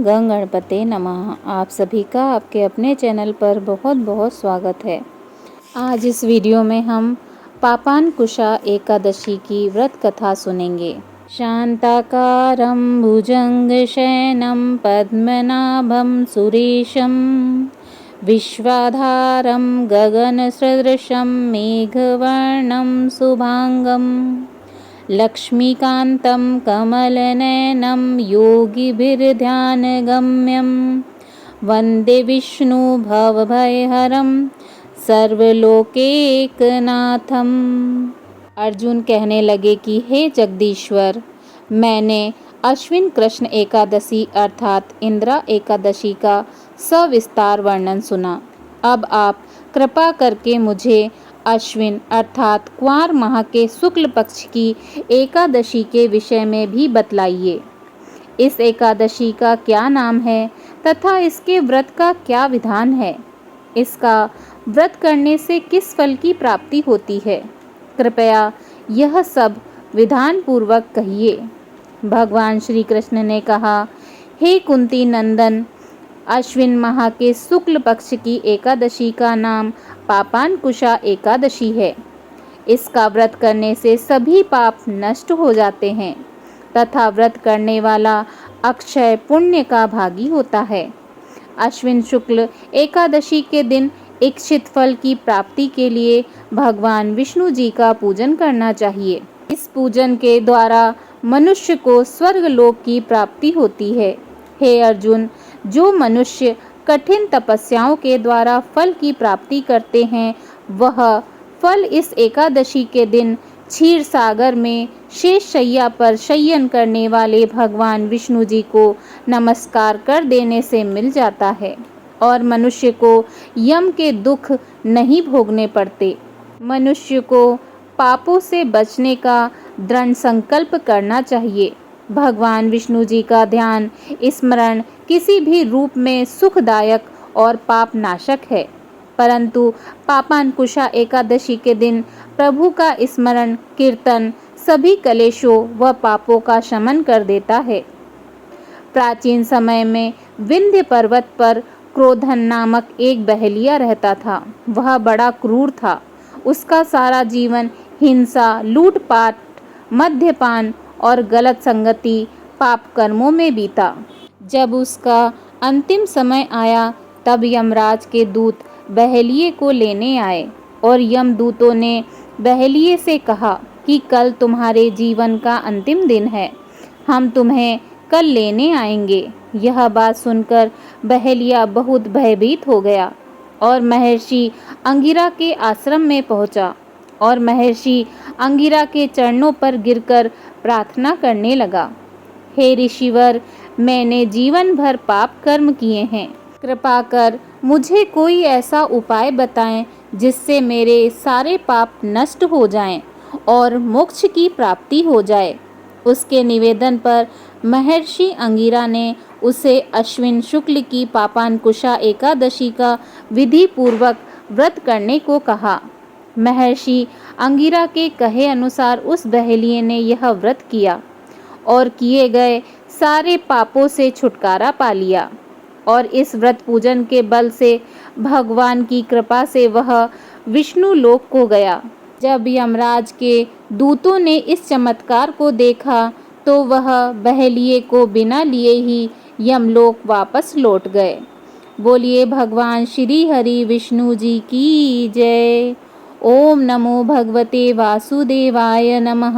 गं गणपते नमः। आप सभी का आपके अपने चैनल पर बहुत बहुत स्वागत है। आज इस वीडियो में हम पापांकुशा एकादशी की व्रत कथा सुनेंगे। शांताकारं भुजंगशयनं पद्मनाभं सुरेशं विश्वाधारं गगनसदृशं मेघवर्णं शुभांगं लक्ष्मीकान्तं कमलनयनं योगिभिर्ध्यानगम्यं वन्दे विष्णु भवभयहरं सर्वलोकैकनाथम्। अर्जुन कहने लगे कि हे जगदीश्वर, मैंने अश्विन कृष्ण एकादशी अर्थात इंदिरा एकादशी का सविस्तार वर्णन सुना। अब आप कृपा करके मुझे अश्विन अर्थात कुंवार माह के शुक्ल पक्ष की एकादशी के विषय में भी बतलाइए। इस एकादशी का क्या नाम है तथा इसके व्रत का क्या विधान है? इसका व्रत करने से किस फल की प्राप्ति होती है? कृपया यह सब विधान पूर्वक कहिए। भगवान श्री कृष्ण ने कहा, हे कुंती नंदन, अश्विन माह के शुक्ल पक्ष की एकादशी का नाम पापांकुशा एकादशी है। इसका व्रत करने से सभी पाप नष्ट हो जाते हैं तथा व्रत करने वाला अक्षय पुण्य का भागी होता है। अश्विन शुक्ल एकादशी के दिन इच्छित फल की प्राप्ति के लिए भगवान विष्णु जी का पूजन करना चाहिए। इस पूजन के द्वारा मनुष्य को स्वर्ग लोक की प्राप्ति होती है। हे अर्जुन, जो मनुष्य कठिन तपस्याओं के द्वारा फल की प्राप्ति करते हैं, वह फल इस एकादशी के दिन क्षीर सागर में शेष शैया पर शयन करने वाले भगवान विष्णु जी को नमस्कार कर देने से मिल जाता है और मनुष्य को यम के दुख नहीं भोगने पड़ते। मनुष्य को पापों से बचने का दृढ़ संकल्प करना चाहिए। भगवान विष्णु जी का ध्यान स्मरण किसी भी रूप में सुखदायक और पाप नाशक है, परंतु पापांकुशा एकादशी के दिन प्रभु का स्मरण कीर्तन सभी कलेशों व पापों का शमन कर देता है। प्राचीन समय में विंध्य पर्वत पर क्रोधन नामक एक बहेलिया रहता था। वह बड़ा क्रूर था। उसका सारा जीवन हिंसा, लूटपाट, मद्यपान और गलत संगति पाप कर्मों में बीता। जब उसका अंतिम समय आया, तब यमराज के दूत बहेलिये को लेने आए और यमदूतों ने बहेलिये से कहा कि कल तुम्हारे जीवन का अंतिम दिन है, हम तुम्हें कल लेने आएंगे। यह बात सुनकर बहेलिया बहुत भयभीत हो गया और महर्षि अंगिरा के आश्रम में पहुंचा और महर्षि अंगिरा के चरणों पर गिरकर प्रार्थना करने लगा। हे ऋषिवर, मैंने जीवन भर पाप कर्म किए हैं। कृपा कर मुझे कोई ऐसा उपाय बताएं जिससे मेरे सारे पाप नष्ट हो जाएं और मोक्ष की प्राप्ति हो जाए। उसके निवेदन पर महर्षि अंगिरा ने उसे अश्विन शुक्ल की पापांकुशा एकादशी का विधि पूर्वक व्रत करने को कहा। महर्षि अंगिरा के कहे अनुसार उस बहेलिये ने यह व्रत किया और किए गए सारे पापों से छुटकारा पा लिया और इस व्रत पूजन के बल से भगवान की कृपा से वह विष्णु लोक को गया। जब यमराज के दूतों ने इस चमत्कार को देखा तो वह बहेलिये को बिना लिए ही यमलोक वापस लौट गए। बोलिए भगवान श्री हरि विष्णु जी की जय। ओम नमो भगवते वासुदेवाय नमः।